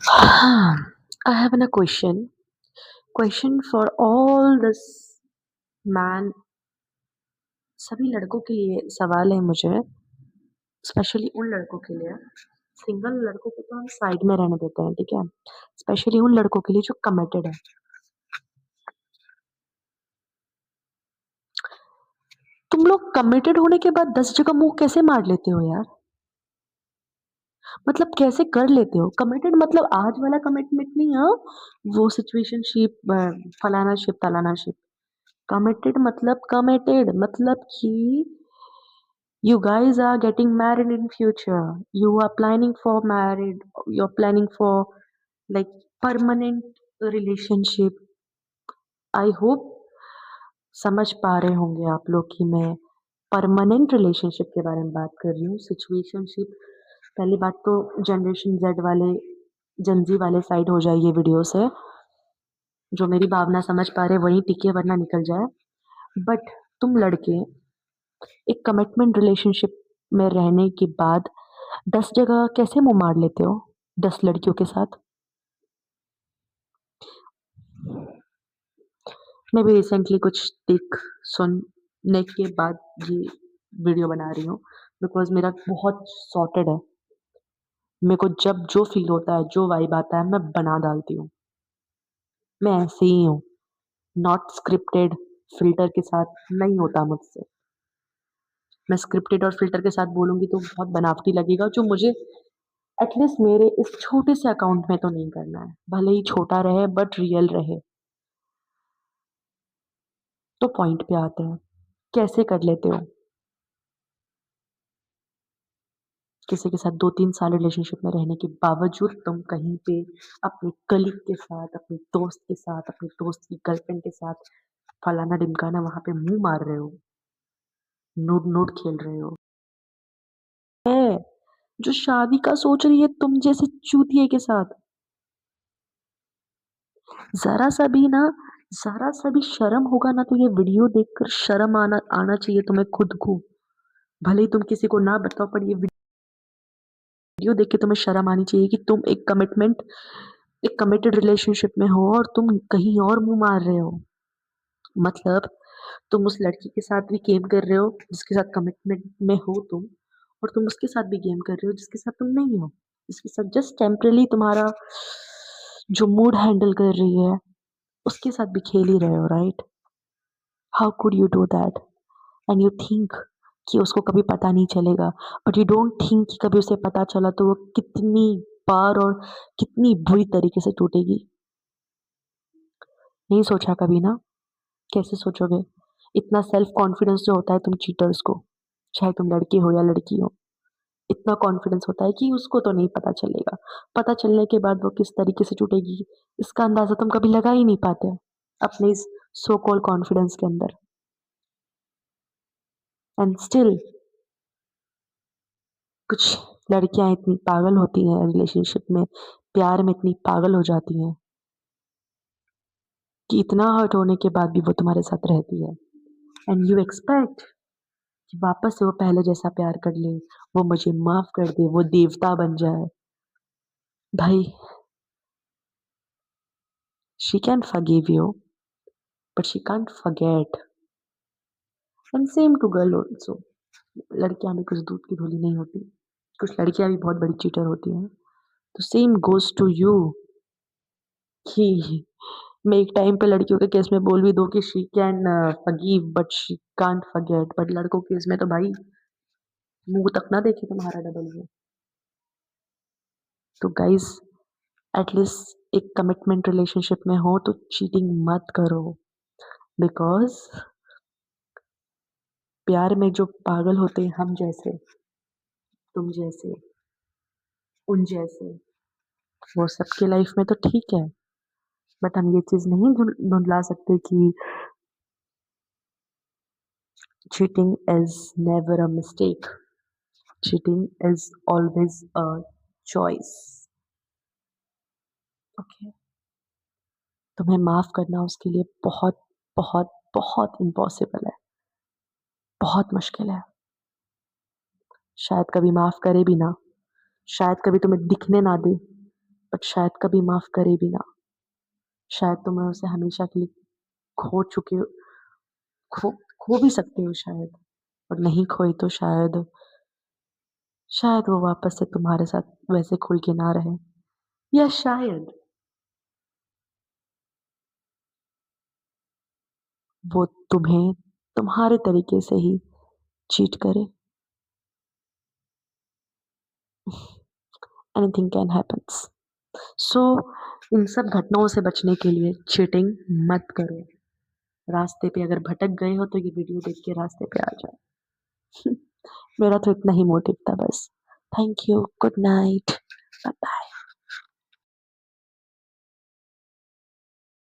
I have a question for all this man. सभी लड़कों के लिए सवाल है मुझे, स्पेशली उन लड़कों के लिए, सिंगल लड़कों को तो हम साइड में रहने देते हैं, ठीक है? स्पेशली उन लड़कों के लिए जो कमिटेड है। तुम लोग कमिटेड होने के बाद 10 जगह मुँह कैसे मार लेते हो यार? मतलब कैसे कर लेते हो? कमिटेड मतलब आज वाला कमिटमेंट नहीं, हाँ, वो सिचुएशनशिप, फलाना-शिप, तलाना-शिप। कमिटेड मतलब कि you guys are getting married in future. You are planning for married. You're planning for like permanent relationship. I hope समझ पा रहे होंगे आप लोग कि मैं परमानेंट रिलेशनशिप के बारे में बात कर रही हूँ। सिचुएशनशिप पहली बात तो जनरेशन जेड वाले, जेनजी वाले साइड हो जाए ये वीडियो से। जो मेरी भावना समझ पा रहे वहीं टिके वरना निकल जाए। बट तुम लड़के एक कमिटमेंट रिलेशनशिप में रहने के बाद 10 जगह कैसे मुँह मार लेते हो 10 लड़कियों के साथ? मैं भी रिसेंटली कुछ देख सुनने के बाद ये वीडियो बना रही हूँ बिकॉज़ मेरा बहुत सॉर्टेड है। मेरे को जब जो फ़ील होता है, जो वाइब आता है, मैं बना डालती हूँ। मैं ऐसे ही हूँ, नॉट स्क्रिप्टेड, फ़िल्टर के साथ नहीं होता मुझसे। मैं स्क्रिप्टेड और फ़िल्टर के साथ बोलूँगी तो बहुत बनावटी लगेगा, जो मुझे एटलीस्ट मेरे इस छोटे से अकाउंट में तो नहीं करना है। भले ही छोटा रहे बट रियल रहे। तो पॉइंट पे आते हैं, कैसे कर लेते हो? किसी के साथ 2-3 साल रिलेशनशिप में रहने के बावजूद तुम कहीं पे अपने कलीग के साथ, अपने दोस्त के साथ, अपने दोस्त की गर्लफ्रेंड के साथ फलाना-ढिमकाना वहाँ पे मुँह मार रहे हो, नूड-नूड खेल रहे हो। है, जो शादी का सोच रही है तुम जैसे चूतिए के साथ। ज़रा-सा भी ना, ज़रा-सा भी शर्म होगा ना तो ये वीडियो देखकर शर्म आना आना चाहिए तुम्हें खुद को। भले ही तुम किसी को ना बताओ पर ये वीडियो देख के तुम्हें शर्म आनी चाहिए कि तुम एक कमिटेड रिलेशनशिप में हो और तुम कहीं और मुँह मार रहे हो। मतलब तुम उस लड़की के साथ भी गेम कर रहे हो जिसके साथ कमिटमेंट में हो तुम, और तुम उसके साथ भी गेम कर रहे हो जिसके साथ तुम नहीं हो। जिसके साथ जस्ट टेम्परेरी तुम्हारा जो मूड हैंडल कर रही है, उसके साथ भी खेल ही रहे हो, right? How could you do that? And you think कि उसको कभी पता नहीं चलेगा, बट यू डोंट थिंक कि कभी उसे पता चला तो वो कितनी बार और कितनी बुरी तरीके से टूटेगी। नहीं सोचा कभी ना? कैसे सोचोगे? इतना सेल्फ कॉन्फिडेंस जो होता है तुम चीटर्स को, चाहे तुम लड़के हो या लड़की हो, इतना कॉन्फिडेंस होता है कि उसको तो नहीं पता चलेगा। पता चलने के बाद वो किस तरीके से टूटेगी, इसका अंदाज़ा तुम कभी लगा ही नहीं पाते, अपने इस सो कॉल्ड कॉन्फिडेंस के अंदर। एंड स्टिल कुछ लड़कियाँ इतनी पागल होती हैं रिलेशनशिप में, प्यार में इतनी पागल हो जाती हैं कि इतना हर्ट होने के बाद भी वो तुम्हारे साथ रहती है। एंड यू एक्सपेक्ट कि वापस से वो पहले जैसा प्यार कर ले, वो मुझे माफ़ कर दे, वो देवता बन जाए। भाई, she can forgive you, but she can't forget. And same to girl also. लड़कियाँ भी कुछ दूध की धोली नहीं होती। कुछ लड़कियाँ भी बहुत बड़ी चीटर होती हैं। तो सेम गोज़ टू यू कि मैं एक टाइम पे लड़कियों के केस में बोल भी दूँ कि she can forgive but she can't forget, but लड़कों के केस में तो भाई मुँह तक ना देखे तुम्हारा डबल वो। तो गाइज़, एटलीस्ट एक कमिटमेंट रिलेशनशिप में हो तो चीटिंग मत करो, बिकॉज़ प्यार में जो पागल होते हैं हम जैसे, तुम जैसे, उन जैसे, वो सबकी लाइफ में तो ठीक है, बट हम ये चीज़ नहीं धुँधला सकते कि cheating is never a mistake, cheating is always a choice. Okay? तुम्हें माफ़ करना उसके लिए बहुत, बहुत, बहुत इम्पॉसिबल है, बहुत मुश्किल है। शायद कभी माफ़ करे भी ना, शायद कभी तुम्हें दिखने ना दे, बट और शायद कभी माफ करे भी ना। शायद तुम्हें उसे हमेशा के लिए खो चुके हो, खो खो भी सकते हो शायद, और नहीं खोई तो शायद शायद वो वापस से तुम्हारे साथ वैसे खुल के ना रहे, या शायद वो तुम्हें तुम्हारे तरीके से ही चीट करे। Anything can happens. सो इन सब घटनाओं से बचने के लिए चीटिंग मत करो। रास्ते पे अगर भटक गए हो तो ये वीडियो देख के रास्ते पे आ जाओ। मेरा तो इतना ही मोटिव था बस। Thank you, good night, bye bye.